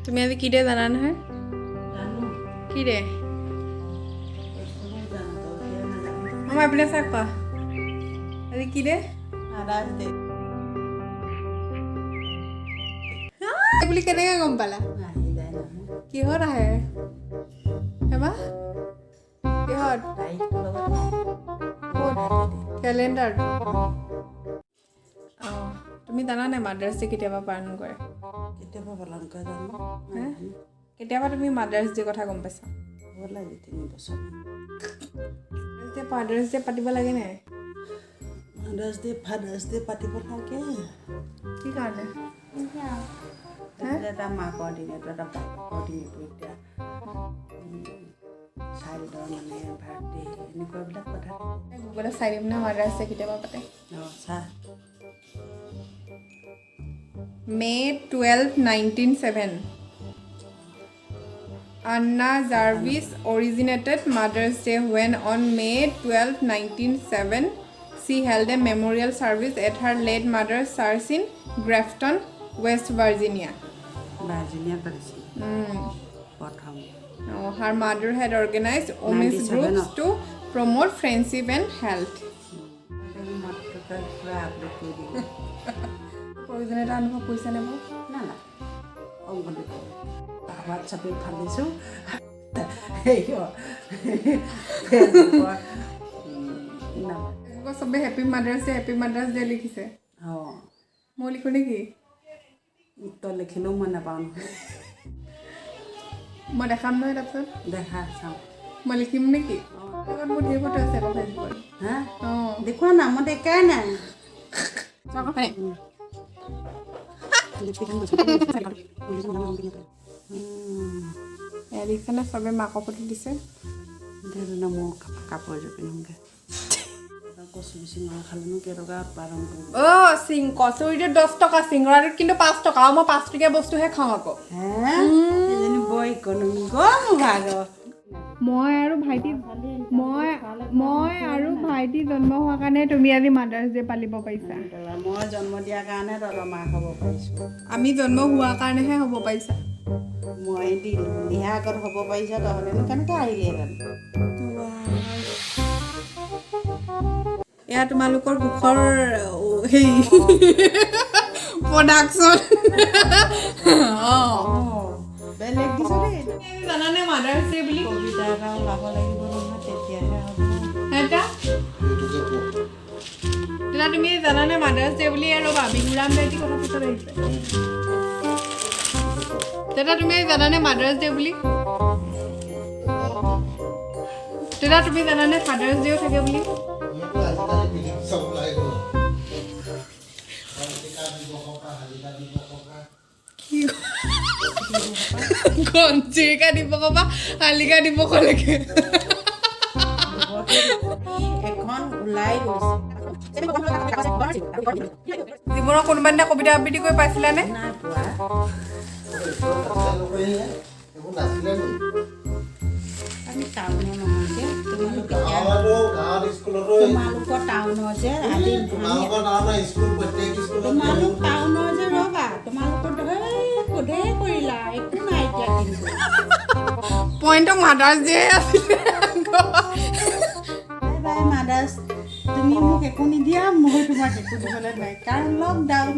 তুমি আজি কি দে জানা নহয়? কি দে? মামা এপিনে চাই কোৱা আজি কি দে? বুলি কেনেকৈ গম পালা? কিহত আহে হেমা? কিহত? কেলেণ্ডাৰ। অঁ তুমি জানানে মাদাৰ্ছ ডে কেতিয়াবা পালন কৰে? কেতিয়াবা পালন কৰে জানো। কেতিয়াবা তুমি মাদাৰ্ছ ডে কথা গম পাইছা? হ'ল আজি 3 বছৰ। ফাদাৰ্ছ ডে পাতিব লাগে নাই? ফাদাৰ্ছ ডে পাতিব লাগে। কি কাৰণে? এটা মাকৰ দিন, এটা বাপেকৰ দিন, এতিয়া চাইল্ডৰ মানে বাৰ্থডে এনেকুৱাবিলাক কথা গুগলত চাই দিম না মাদাৰ্ছ ডে কেতিয়াবা পাতে। অঁ চা May 12, 1907. Anna Jarvis originated Mother's Day when on May 12, 1907 she held a memorial service at her late mother's church in Grafton, West Virginia. ভাৰ্জিনিয়াত পাতিছিল প্ৰথম। Her mother had organized women's groups to promote friendship and health. পুৰা upload কৰি দিলোঁ। প্ৰয়োজনীয়তা অনুভৱ কৰিছেনে বাৰু? না না অংগলি হোৱাটছআপত ফালিছোঁ চবে হেপী মাদাৰ্ছ ডে লিখিছে। অঁ মই লিখোঁ নেকি? তই লিখিলেও মই নাপাওঁ নহয়। মই দেখাম নহয় তাৰপিছত দেখা চাওঁ। মই লিখিম নেকি? মোৰ ধেৰ ফটো আছে আকৌ ফেচবুকত। হা অঁ দেখুওৱা না মই দেখাই নাই। দেখিছেনে চবে মাকৰ ফটো দিছে। মোৰ কাপোৰযোৰ পিন্ধোগৈ। কচু চিঙৰা খালেনো কেইটকা উৎপাদন কৰিম? কচুৰিটো 10 টকা, চিঙৰাটোত কিন্তু 5 টকা। আৰু মই 5 টকীয়া বস্তুহে খাওঁ আকৌ। এজনী বৰ ইকনমিক মোৰ ভাগৰ। মই আৰু ভাইটি জন্ম হোৱাৰ কাৰণে তুমি আজি মাদাৰ্ছ ডে পালিব পাৰিছা। মই জন্ম দিয়াৰ কাৰণে তহঁতৰ মাক হ'ব পাৰিছোঁ। আমি জন্ম হোৱাৰ কাৰণেহে হ'ব পাৰিছা। মই দিলোঁ দিহা আগত হ'ব পাৰিছা, তহঁতেনো কেনেকৈ আহিলেহেঁতেন? এয়া তোমালোকৰ সুখৰ হেৰি প্ৰডাকশ্যন। বেলেগ দিছোঁ দেই। জানানে মাদাৰ্ছ ডে বুলি? কবিতা এটা ওলাব লাগিব নহয়, তেতিয়াহে হ'ব। তেতিয়া তুমি জানানে মাদাৰ্ছ ডে বুলি? ৰ'বা বিহুৰাম দাইটি কথা পিছত আহিছে। তেতিয়া তুমি জানানে মাদাৰ্ছ ডে বুলি? তেতিয়া তুমি জানানে ফাদাৰ্ছ ডেও থাকে বুলি? ঘনচিৰিকা দিৱসৰ পৰা শালিকা দিৱসলৈকে এখন ওলাই গৈছে। জীৱনৰ কোনোবা দিনা কবিতা আবৃত্তি কৰি পাইছিলানে? নাই পোৱা। আমি টাউনৰ নহয় যে, তোমালোকৰ টাউনৰ যে তোমালোক টাউনৰ যে ৰ'বা, তোমালোকৰ সোধেই কৰিলা একো নাই এতিয়া। কিন্তু পইণ্টক মাদাৰ্ছ ডে আছিলে। বাই মাদাৰ্ছ, তুমি মোক একো নিদিয়া, মই তোমাক একো দিবলৈ নাই কাৰণ লকডাউন।